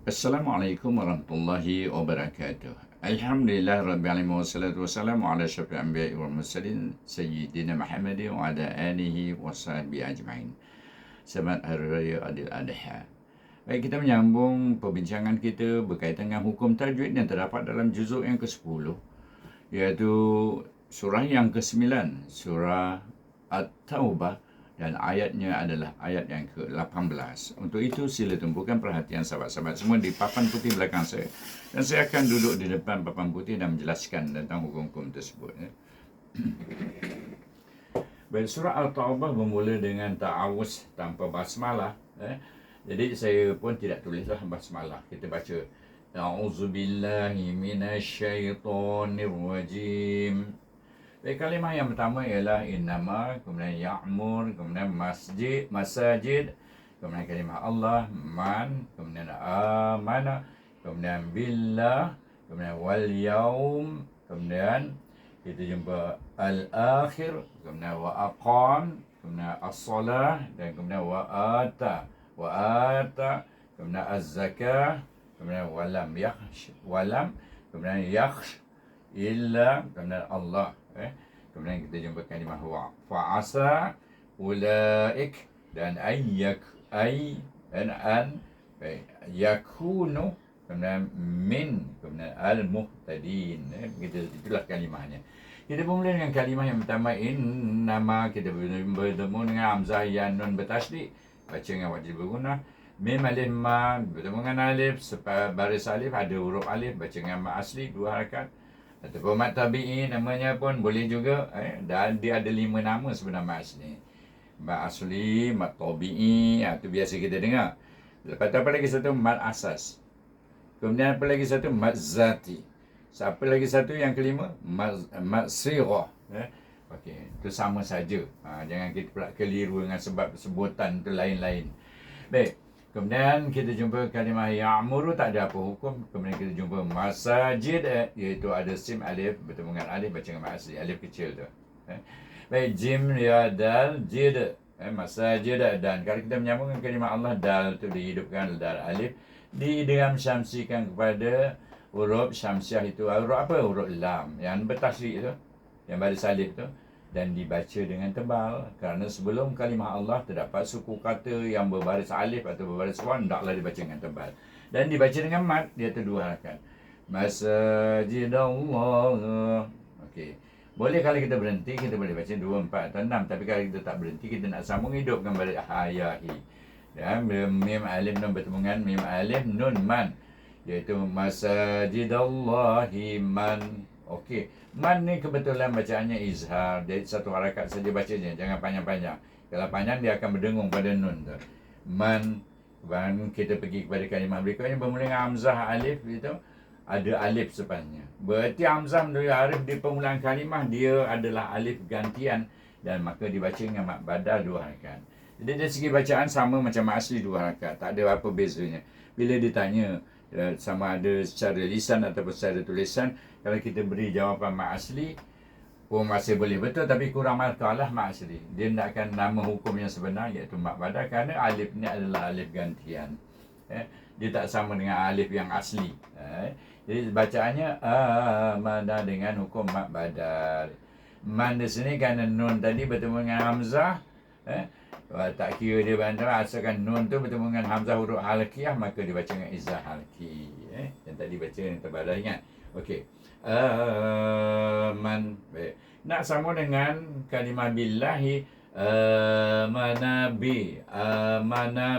Assalamualaikum warahmatullahi wabarakatuh. Alhamdulillah rabbil alamin wassalatu wassalamu ala asyrafil anbiya'i wal mursalin sayyidina Muhammadin wa ala alihi wasahbihi ajma'in. Selamat Hari Raya Adil Adha. Baik, kita menyambung perbincangan kita berkaitan dengan hukum tajwid yang terdapat dalam juzuk yang ke-10, iaitu surah yang ke-9, surah At-Taubah, dan ayatnya adalah ayat yang ke-18. Untuk itu, sila tumpukan perhatian sahabat-sahabat semua di papan putih belakang saya. Dan saya akan duduk di depan papan putih dan menjelaskan tentang hukum-hukum tersebut. Baik, surah Al-Taubah bermula dengan ta'awuz tanpa basmalah. Jadi saya pun tidak tulislah basmalah. Kita baca A'udzubillahi minasyaitonirrajim. Baik, kalimah yang pertama ialah innama, kemudian ya'mur, kemudian masajid, kemudian kalimah Allah, man, kemudian amana, kemudian billah, kemudian wal yaum, kemudian kita jumpa al-akhir, kemudian wa aqam, kemudian as-salah, dan kemudian wa ata, kemudian az-zakah, kemudian walam kemudian yakhsh illa, kemudian Allah. Kemudian kita jumpa kalimah fa'asa, ulaik, dan yakunu, kemudian min, kemudian al-muhtadin. Itulah kalimahnya. Kita bermula dengan kalimah yang pertama innama, kita bertemu dengan hamzah ya nun bertasydid, baca dengan wajib bergunah. Mim alif ma bertemu dengan alif, baris alif ada huruf alif, baca dengan ma asli 2 harakat. Ataupun mat tabi'i namanya pun boleh juga. Dan dia ada 5 nama sebenarnya mat asli. Mat asli, mat tabi'i, itu biasa kita dengar. Lepas tu apa lagi satu? Mat asas. Kemudian apa lagi satu? Mat zati. Siapa lagi satu yang kelima? Mat sirah. Okey, itu sama saja. Jangan kita pula keliru dengan sebab sebutan tu lain-lain. Baik. Kemudian kita jumpa kalimah ya'muru, tak ada apa hukum. Kemudian kita jumpa masajid, iaitu ada sim alif bertemu dengan alif, baca dengan asli alif kecil tu. Baik, jim ya dal jid, masajid. Dan kalau kita menyambung dengan kalimah Allah, dal tu dihidupkan, dal alif diidgham syamsikan kepada huruf syamsiah, itu huruf apa? Huruf lam yang bertasydid tu, yang baris alif tu, dan dibaca dengan tebal. Kerana sebelum kalimah Allah terdapat suku kata yang berbaris alif atau berbaris waw, hendaklah dibaca dengan tebal. Dan dibaca dengan mat, dia tu 2 harakat. Masajidallah. Okey. Boleh kalau kita berhenti, kita boleh baca 2, 4 atau 6. Tapi kalau kita tak berhenti, kita nak sambung hidupkan balik hayahi. Dan mim alif nun bertemu dengan mim alif nun man, iaitu masajidallahi man. Okey, man ni kebetulan bacaannya izhar, dia 1 harakat saja bacanya, jangan panjang-panjang. Kalau panjang dia akan berdengung pada nun tu. Man, dan kita pergi kepada kalimah berikutnya bermula dengan hamzah alif, itu ada alif sepanjangnya. Berarti hamzah menurut arif di permulaan kalimah dia adalah alif gantian, dan maka dibaca dengan mat badal 2 harakat. Jadi dari segi bacaan sama macam mat asli 2 harakat, tak ada apa bezanya. Bila ditanya sama ada secara lisan ataupun secara tulisan, kalau kita beri jawapan mat asli pun masih boleh betul, tapi kurang markah lah mat asli. Dia hendakkan nama hukum yang sebenar, iaitu mat badal, kerana alif ni adalah alif gantian. Dia tak sama dengan alif yang asli. Jadi bacaannya amana dengan hukum mat badal. Man di sini kerana nun tadi bertemu dengan hamzah, tak kira dia bandar, asalkan nun tu bertemu dengan hamzah huruf halqiyah, maka dibaca dengan izzah halqi. Yang tadi baca yang terbadah, ingat. Okey. Man. Baik. Nak sama dengan kalimah billahi, amana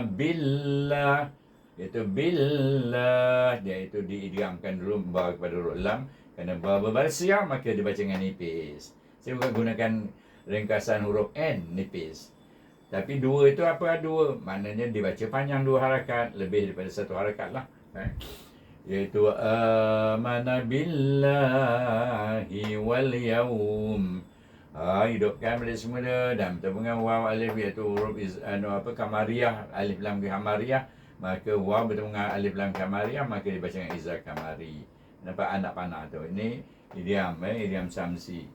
billah, iaitu billah, iaitu diidghamkan dulu ba kepada huruf lam, kerana ba berbaris siang, maka dibaca dengan nipis. Saya bukan gunakan ringkasan huruf N, nipis. Tapi 2 itu apa? 2. Maknanya dibaca panjang 2 harakat, lebih daripada 1 harakat lah. Iaitu amana billahi wal yaum. Hidupkan balik semula dan bertemu dengan waw alif, iaitu huruf kamariyah, alif lam kamariyah. Maka waw bertemu dengan alif lam kamariyah, maka dibaca dengan izzah kamari. Nampak anak panah tu? Ini idiom samsi.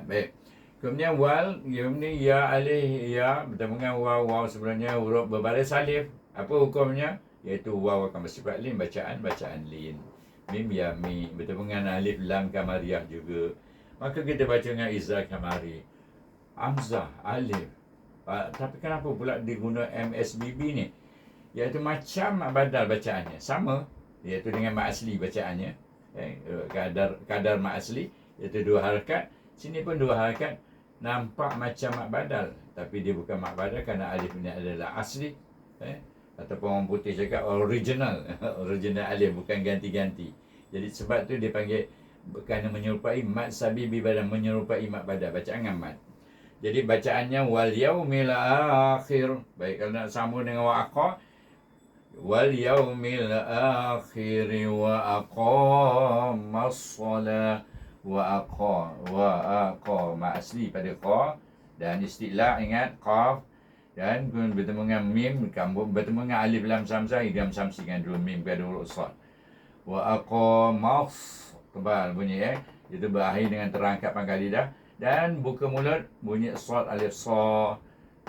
Baik. Kemudian wal, ni ya alif ya bertemu dengan waw, waw sebenarnya huruf berbaris alif. Apa hukumnya? iaitu waw akan bersifat lin, bacaan lin. Mim ya mi, bertemu dengan alif lam kamariyah juga. Maka kita baca dengan izah kamari. Hamzah, alif. Tapi kenapa pula diguna MSBB ni? Iaitu macam mak badal bacaannya. Sama, iaitu dengan mak asli bacaannya. Kadar mak asli, iaitu 2 harakat. Sini pun 2 harakat. Nampak macam mak badal. Tapi dia bukan mak badal kerana alif ini adalah asli. Ataupun orang putih cakap original. Original alif, bukan ganti-ganti. Jadi sebab tu dia panggil kerana menyerupai mat sabibi badan, menyerupai mat badal. Bacaan dengan mat. Jadi bacaannya wal yaumil akhir. Baik, kalau nak sambung dengan wa'aqa, wal yaumil akhir wa aqamas salah wa aqa mak asli pada qa dan istilah ingat qaf dan bertemu dengan mim bertemu dengan alif lam samsah idgham samsi dengan 2 mim pada huruf sad. Wa aqamas tebal bunyi itu berakhir dengan terangkat pangkal lidah dan buka mulut bunyi sad alif sa,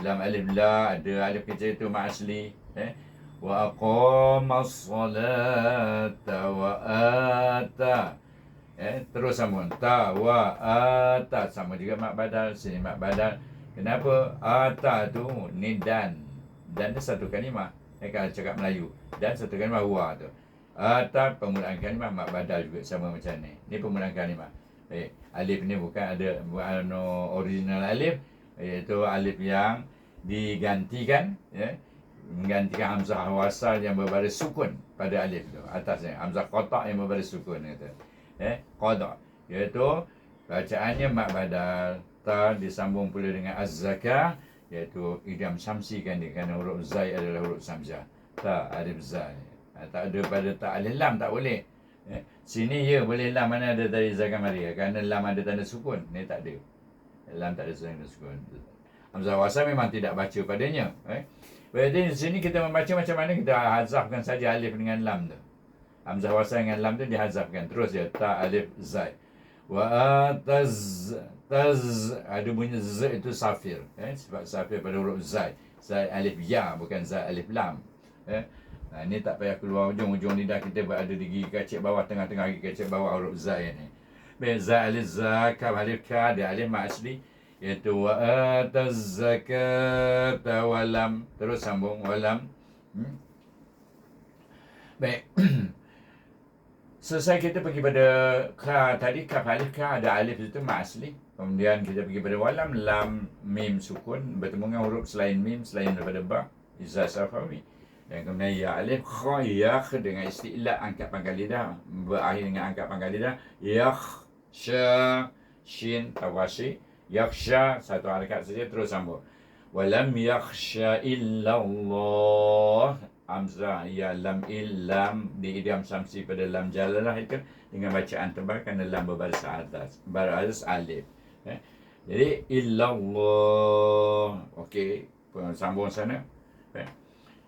lam alif la, ada alif kecil itu mak asli. Wa aqamas salata wa ata. Terus sambung ta wa ata, sama juga mak badal. Sini mak badal. Kenapa? Ata tu ni dan tu satu kalimah. Kalau cakap Melayu, dan satu kalimah huwa tu. Ata permulaan kalimah, mak badal juga sama macam ni. Ni permulaan kalimah. Alif ni bukan ada original alif, iaitu alif yang digantikan, menggantikan hamzah wasal yang berbaris sukun pada alif tu atasnya, hamzah qata' yang berbaris sukun kata. Qada' iaitu bacaannya mak badal. Ta disambung pula dengan az-zakah, iaitu idgham samsi kan dia, kerana huruf zai adalah huruf samzah. Ta alif zai. Tak ada pada ta alif lam tak boleh. Sini ya boleh lam, mana ada dari Zakah Maria, kerana lam ada tanda sukun. Ni tak ada. Lam tak ada tanda sukun. Hamzah wasal memang tidak baca padanya. Berarti di sini kita membaca macam mana, kita hazafkan saja alif dengan lam tu. Hamzah wasal dengan lam tu dihazafkan. Terus ya ta alif zai. Wa ataz ada bunyi z itu safir. Sebab safir pada huruf zai. Zai alif ya, bukan zai alif lam. Ini tak payah keluar ujung lidah kita berada di gigi kacip bawah, tengah-tengah gigi kacip bawah huruf zai ni. Za alif za kaf alif ka, dia alif mak asli, iaitu wa ataz zakata wa lam. Terus sambung wa lam. Baik. Selesai kita pergi pada ka tadi, kaf alif ka, ada alif itu mak asli. Kemudian kita pergi pada walam, lam mim sukun bertemu dengan huruf selain mim, selain daripada ba, izah safawi. Dan kemudian ya alif kha yakh dengan istilah angkat pangkal lidah, berakhir dengan angkat pangkal lidah. Yakhsha shin tawasi, yakhsha satu harakat saja, terus sambung. Walam yakhsha illallah, hamzah ya lam illam diidgham samsi pada lam jalalah itu dengan bacaan tebal kerana lam berbaris atas, berbaris alif. Jadi illallah. Okey, sambung sana.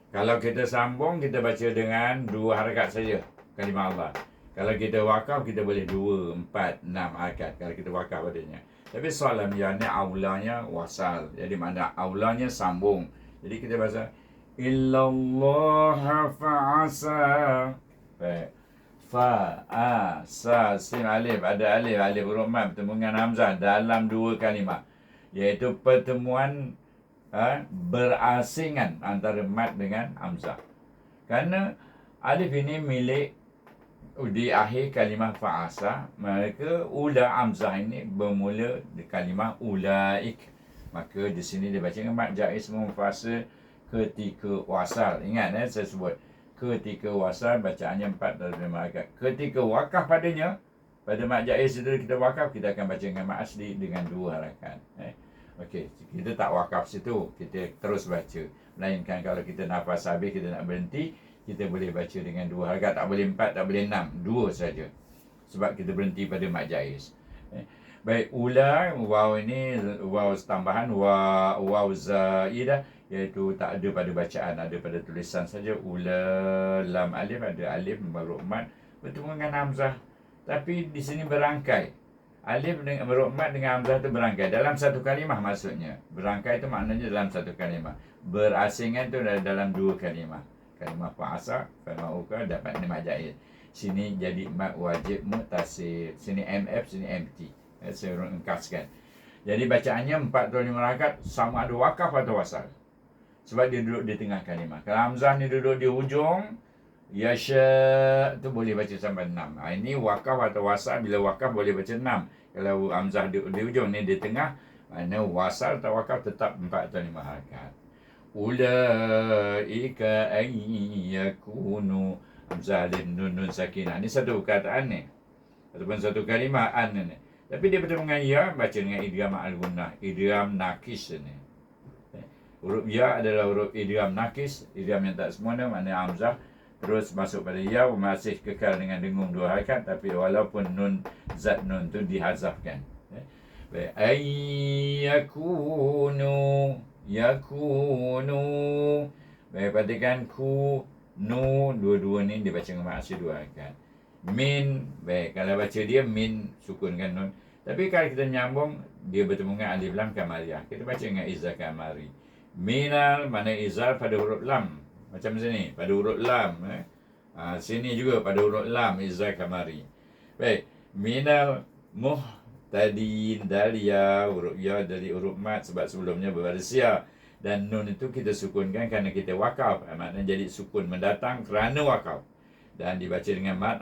Kalau kita sambung, kita baca dengan 2 harakat saja kalimah Allah. Kalau kita wakaf, kita boleh 2, 4, 6 harakat kalau kita wakaf padanya. Tapi soalan yang ni aulanya wasal. Jadi mana aulanya sambung. Jadi kita baca illallah fa'asa. Fa'asa sin alif, ada alif huruf mat bertemu dengan hamzah dalam 2 kalimah. Iaitu pertemuan berasingan antara mat dengan hamzah. Kerana alif ini milik di akhir kalimah fa'asa, maka ula hamzah ini bermula di kalimah ulaik. Maka di sini dia baca dengan mat jaiz munfasil ketika wasal. Ingat saya sebut ketika wasal bacaannya 4 dari 5 harakat. Ketika wakaf padanya, pada mat jaiz itu kita wakaf, kita akan baca dengan mat asli dengan 2 harakat. Okey, kita tak wakaf situ, kita terus baca. Melainkan kalau kita nafas habis, kita nak berhenti, kita boleh baca dengan 2 harakat. Tak boleh 4, tak boleh 6, 2 saja. Sebab kita berhenti pada mat jaiz. Baik, ula, waw ini waw tambahan, waw zaidah, iaitu tak ada pada bacaan, ada pada tulisan saja. Ula lam alif, ada alif baru mat bertemu dengan hamzah. Tapi di sini berangkai. Alif dengan huruf mat dengan hamzah itu berangkai dalam satu kalimah, maksudnya. Berangkai itu maknanya dalam satu kalimah. Berasingan itu dalam 2 kalimah. kalimah fa'asa fama'uka dapat 6 ajaib. Sini jadi mat wajib mutasir. Sini MF, sini MT. Saya ringkaskan. Jadi bacaannya 45 rakaat sama ada wakaf atau wasal. Sebab dia duduk di tengah kalimah. Kalau hamzah ni duduk di hujung, yasha tu boleh baca sampai 6. Ini wakaf atau wasal. Bila wakaf boleh baca 6. Kalau hamzah di hujung ni di tengah, mana wasal atau wakaf tetap 4 atau 5 rakaat. Ulaika ayyakunu hamzah alif nun sakinah. Ni satu perkataan ni. Ataupun satu kalimah an ni. Tapi dia bertemu dengan ya, baca dengan idgham al-gunnah, idgham nakis ni. Huruf ya adalah huruf idgham nakis, idgham yang tak sempurna, maknanya hamzah terus masuk pada ya, masih kekal dengan dengung 2 harakat, tapi walaupun nun zat nun tu dihazafkan. Baik, yakunu. Baik, perhatikan ku, nu, dua-dua ni dibaca dengan maksud 2 harakat. Min, baik, kalau baca dia min, sukunkan nun. Tapi kalau kita menyambung, dia bertemu dengan alif lam kamariyah. Kita baca dengan izah kamari. Minal, mana izah pada huruf lam. Macam sini, pada huruf lam. Sini juga pada huruf lam, izah kamari. Baik, minal muhtadin, dalia, huruf ya dari huruf mat sebab sebelumnya berbaris ya. Dan nun itu kita sukunkan kerana kita wakaf. Maknanya jadi sukun mendatang kerana wakaf. Dan dibaca dengan mat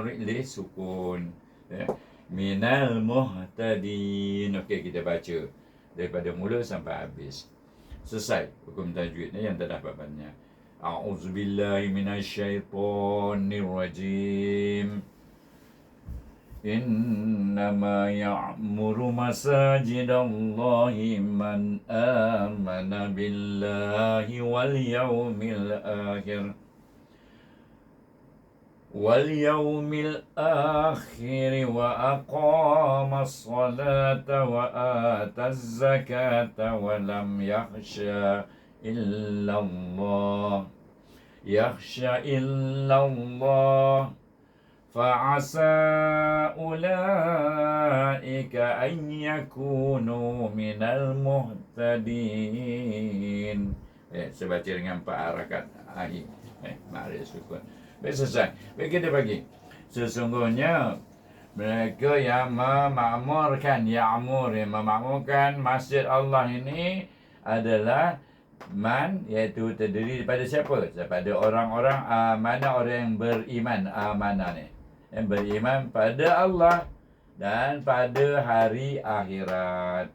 li sukun, ya. Minal muhtadin. Okey, kita baca daripada mula sampai habis. Selesai hukum tajwid ni yang terdapat padanya. A'udzubillahi minasyaitonir rajim. Innama ya'muru masajidallahi man amana billahi wal yawmil akhir wa aqama as-salata wa ata az-zakata wa lam yakhsha illa Allah fa'asa ulaika an yakunu minal muhtadin. Saya baca dengan 4 harakat akhir. Ma'rif sukun. Baik, selesai. Baik, kita bagi. Sesungguhnya mereka yang memakmurkan masjid Allah ini adalah man, iaitu terdiri daripada siapa? Daripada orang-orang mana orang yang beriman. Amanah ni, yang beriman pada Allah dan pada hari akhirat.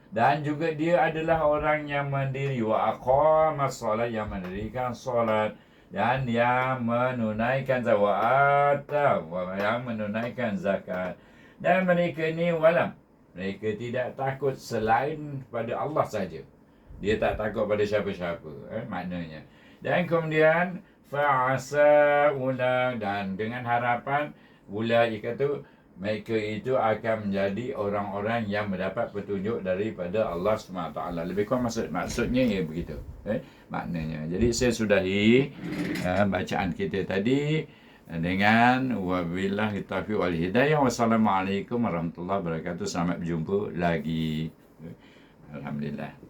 Dan juga dia adalah orang yang mendiri wa aqamas solat, yang mendirikan solat, dan yang menunaikan zakat, yang menunaikan zakat. Dan mereka ni mereka tidak takut selain pada Allah saja. Dia tak takut pada siapa-siapa, maknanya. Dan kemudian fa'asa ula, dan dengan harapan ulaika tu, mereka itu akan menjadi orang-orang yang mendapat petunjuk daripada Allah SWT. Lebih kurang maksudnya ya begitu, maknanya. Jadi saya sudahi bacaan kita tadi dengan wabillahi taufiq wal hidayah. Wassalamualaikum warahmatullahi wabarakatuh. Selamat berjumpa lagi. Alhamdulillah.